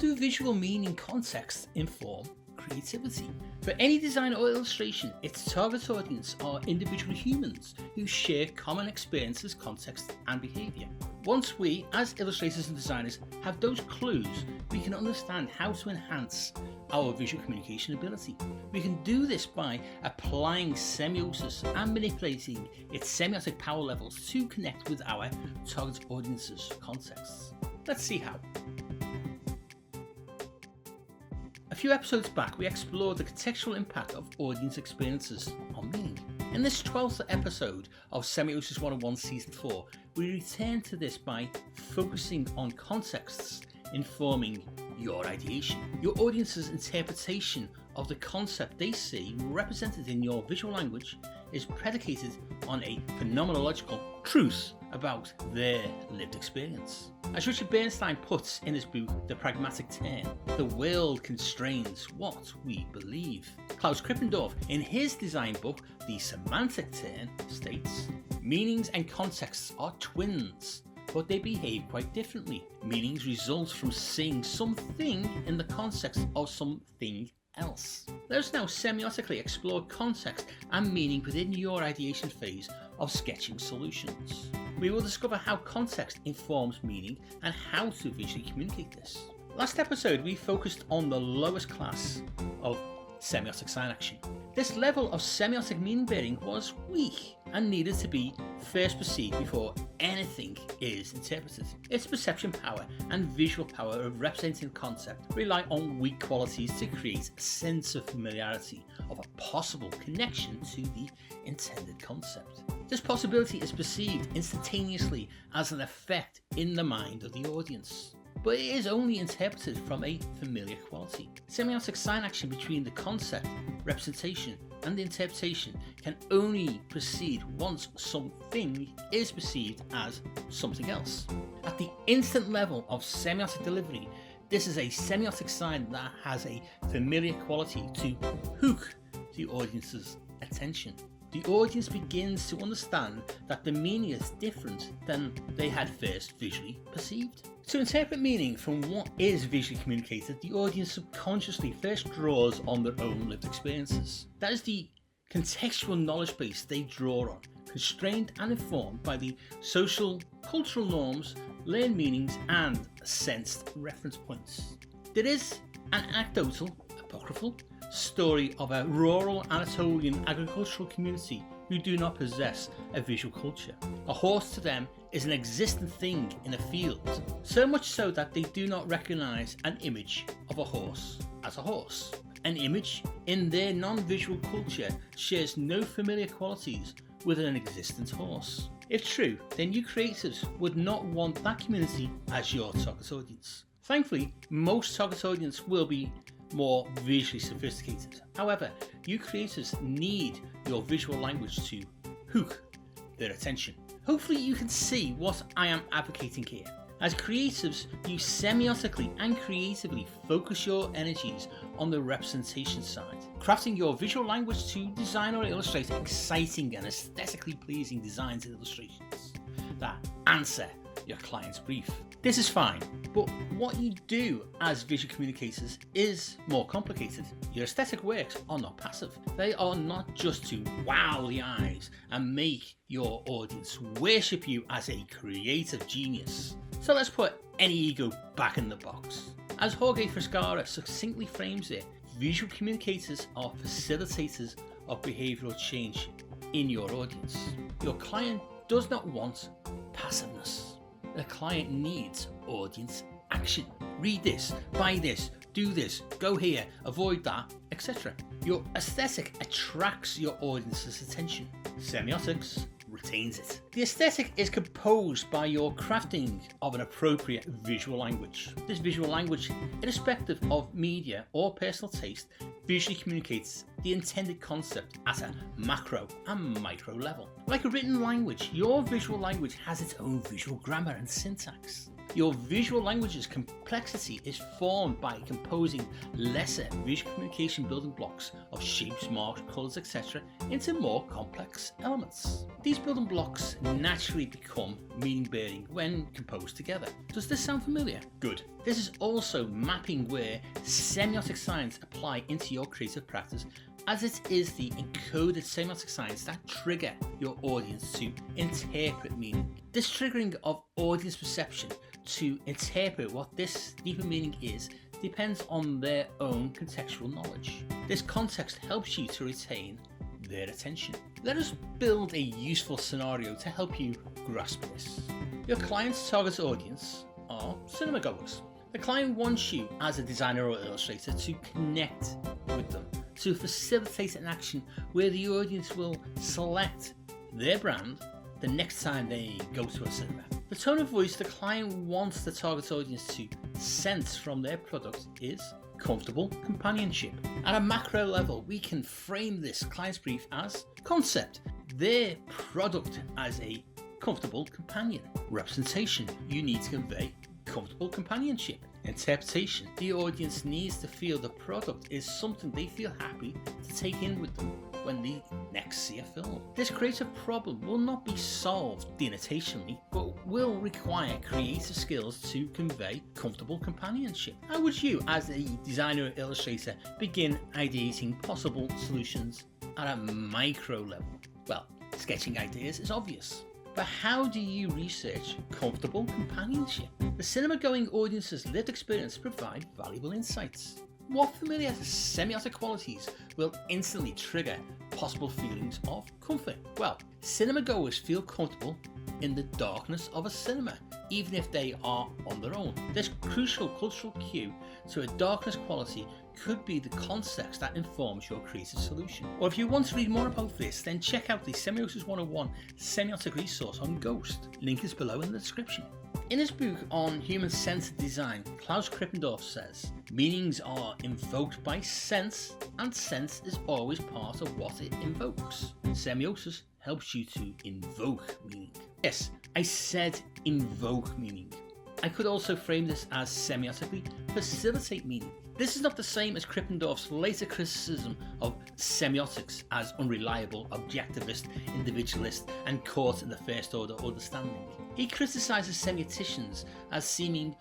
do visual meaning contexts inform creativity? For any design or illustration, its target audience are individual humans who share common experiences, context and behaviour. Once we, as illustrators and designers, have those clues, we can understand how to enhance our visual communication ability. We can do this by applying semiosis and manipulating its semiotic power levels to connect with our target audience's contexts. Let's see how. A few episodes back, we explored the contextual impact of audience experiences on meaning. In this 12th episode of Semiosis 101 Season 4, we return to this by focusing on contexts informing your ideation. Your audience's interpretation of the concept they see represented in your visual language is predicated on a phenomenological truth about their lived experience. As Richard Bernstein puts in his book The Pragmatic Turn, the world constrains what we believe. Klaus Krippendorf, in his design book The Semantic Turn, states, meanings and contexts are twins, but they behave quite differently. Meanings result from seeing something in the context of something else. Let us now semiotically explore context and meaning within your ideation phase of sketching solutions. We will discover how context informs meaning and how to visually communicate this. Last episode we focused on the lowest class of semiotic sign action. This level of semiotic meaning bearing was weak and needed to be first perceived before anything is interpreted. Its perception power and visual power of representing a concept rely on weak qualities to create a sense of familiarity of a possible connection to the intended concept. This possibility is perceived instantaneously as an effect in the mind of the audience, but it is only interpreted from a familiar quality. Semiotic sign action between the concept, representation, and the interpretation can only proceed once something is perceived as something else. At the instant level of semiotic delivery, this is a semiotic sign that has a familiar quality to hook the audience's attention. The audience begins to understand that the meaning is different than they had first visually perceived. To interpret meaning from what is visually communicated, the audience subconsciously first draws on their own lived experiences. That is the contextual knowledge base they draw on, constrained and informed by the social, cultural norms, learned meanings and sensed reference points. There is an anecdotal, apocryphal, story of a rural Anatolian agricultural community who do not possess a visual culture. A horse to them is an existent thing in a field, so much so that they do not recognise an image of a horse as a horse. An image in their non-visual culture shares no familiar qualities with an existent horse. If true, then you creatives would not want that community as your target audience. Thankfully, most target audience will be more visually sophisticated. However, you creators need your visual language to hook their attention. Hopefully you can see what I am advocating here. As creatives, you semiotically and creatively focus your energies on the representation side, crafting your visual language to design or illustrate exciting and aesthetically pleasing designs and illustrations that answer your client's brief. This is fine, but what you do as visual communicators is more complicated. Your aesthetic works are not passive. They are not just to wow the eyes and make your audience worship you as a creative genius. So let's put any ego back in the box. As Jorge Frescara succinctly frames it, visual communicators are facilitators of behavioural change in your audience. Your client does not want passiveness. The client needs audience action. Read this, buy this, do this, go here, avoid that, etc. Your aesthetic attracts your audience's attention. Semiotics retains it. The aesthetic is composed by your crafting of an appropriate visual language. This visual language, irrespective of media or personal taste, visually communicates the intended concept at a macro and micro level. Like a written language, your visual language has its own visual grammar and syntax. Your visual language's complexity is formed by composing lesser visual communication building blocks of shapes, marks, colours, etc. into more complex elements. These building blocks naturally become meaning-bearing when composed together. Does this sound familiar? Good. This is also mapping where semiotic science apply into your creative practice, as it is the encoded semiotic signs that trigger your audience to interpret meaning. This triggering of audience perception to interpret what this deeper meaning is depends on their own contextual knowledge. This context helps you to retain their attention. Let us build a useful scenario to help you grasp this. Your client's target audience are cinema goers. The client wants you as a designer or illustrator to connect with them, to facilitate an action where the audience will select their brand the next time they go to a cinema. The tone of voice the client wants the target audience to sense from their product is comfortable companionship. At a macro level, we can frame this client's brief as concept, their product as a comfortable companion. Representation, you need to convey comfortable companionship. Interpretation, the audience needs to feel the product is something they feel happy to take in with them when they next see a film. This creative problem will not be solved denotationally, but will require creative skills to convey comfortable companionship. How would you, as a designer or illustrator, begin ideating possible solutions at a micro level? Well, sketching ideas is obvious. But how do you research comfortable companionship? The cinema-going audience's lived experience provide valuable insights. What familiar semiotic qualities will instantly trigger possible feelings of comfort? Well, cinema goers feel comfortable in the darkness of a cinema, even if they are on their own. This crucial cultural cue to a darkness quality could be the context that informs your creative solution. Or if you want to read more about this, then check out the Semiosis 101 semiotic resource on Ghost. Link is below in the description. In his book on human-centered design, Klaus Krippendorff says, meanings are invoked by sense, and sense is always part of what it invokes. Semiosis helps you to invoke meaning. Yes, I said invoke meaning. I could also frame this as semiotically facilitate meaning. This is not the same as Krippendorff's later criticism of semiotics as unreliable, objectivist, individualist, and caught in the first order understanding. He criticises semioticians as seeming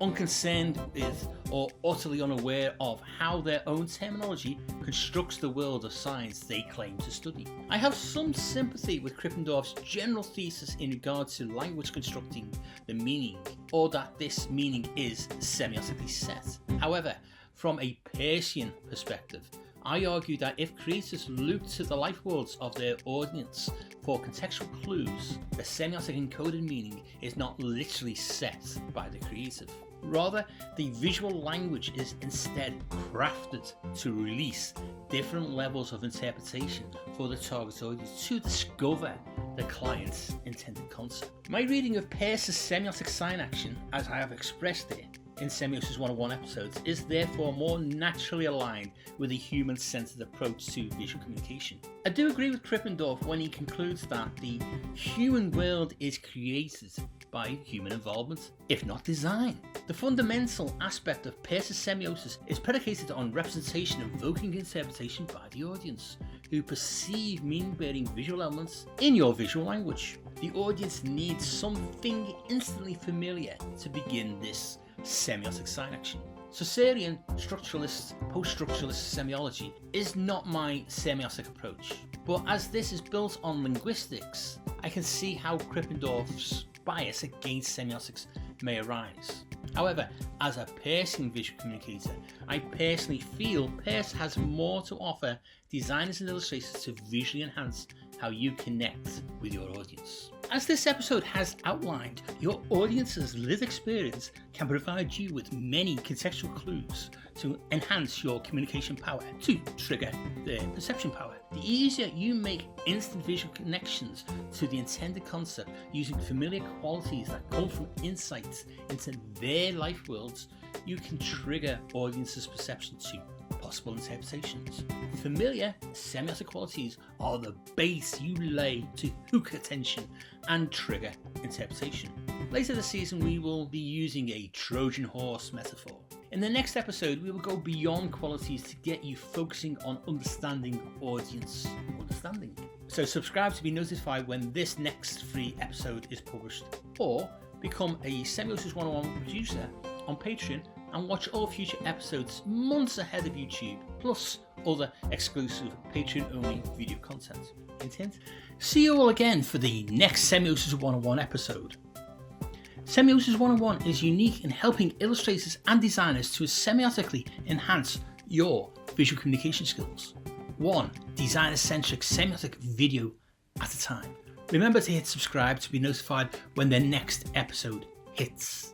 unconcerned with or utterly unaware of how their own terminology constructs the world of science they claim to study. I have some sympathy with Krippendorff's general thesis in regard to language constructing the meaning, or that this meaning is semiotically set. However, from a Peircean perspective, I argue that if creators look to the life worlds of their audience for contextual clues, the semiotic encoded meaning is not literally set by the creative. Rather, the visual language is instead crafted to release different levels of interpretation for the target audience to discover the client's intended concept. My reading of Peirce's semiotic sign action, as I have expressed it in Semiosis 101 episodes, is therefore more naturally aligned with a human-centered approach to visual communication. I do agree with Krippendorff when he concludes that the human world is created by human involvement, if not design. The fundamental aspect of Peirce's semiosis is predicated on representation invoking interpretation by the audience, who perceive meaning-bearing visual elements in your visual language. The audience needs something instantly familiar to begin this semiotic sign action. Saussurian structuralist, post-structuralist semiology is not my semiotic approach, but as this is built on linguistics, I can see how Krippendorff's bias against semiotics may arise. However, as a Peircean visual communicator, I personally feel Peirce has more to offer designers and illustrators to visually enhance how you connect with your audience. As this episode has outlined, your audience's lived experience can provide you with many contextual clues to enhance your communication power, to trigger their perception power. The easier you make instant visual connections to the intended concept using familiar qualities that come from insights into their life worlds, you can trigger audiences' perception to possible interpretations. Familiar semiotic qualities are the base you lay to hook attention and trigger interpretation. Later this season we will be using a Trojan horse metaphor. In the next episode we will go beyond qualities to get you focusing on understanding audience understanding. So subscribe to be notified when this next free episode is published, or become a Semiosis 101 producer on Patreon and watch all future episodes months ahead of YouTube, plus other exclusive Patreon-only video content. Hint, hint. See you all again for the next Semiosis 101 episode. Semiosis 101 is unique in helping illustrators and designers to semiotically enhance your visual communication skills. One designer-centric semiotic video at a time. Remember to hit subscribe to be notified when the next episode hits.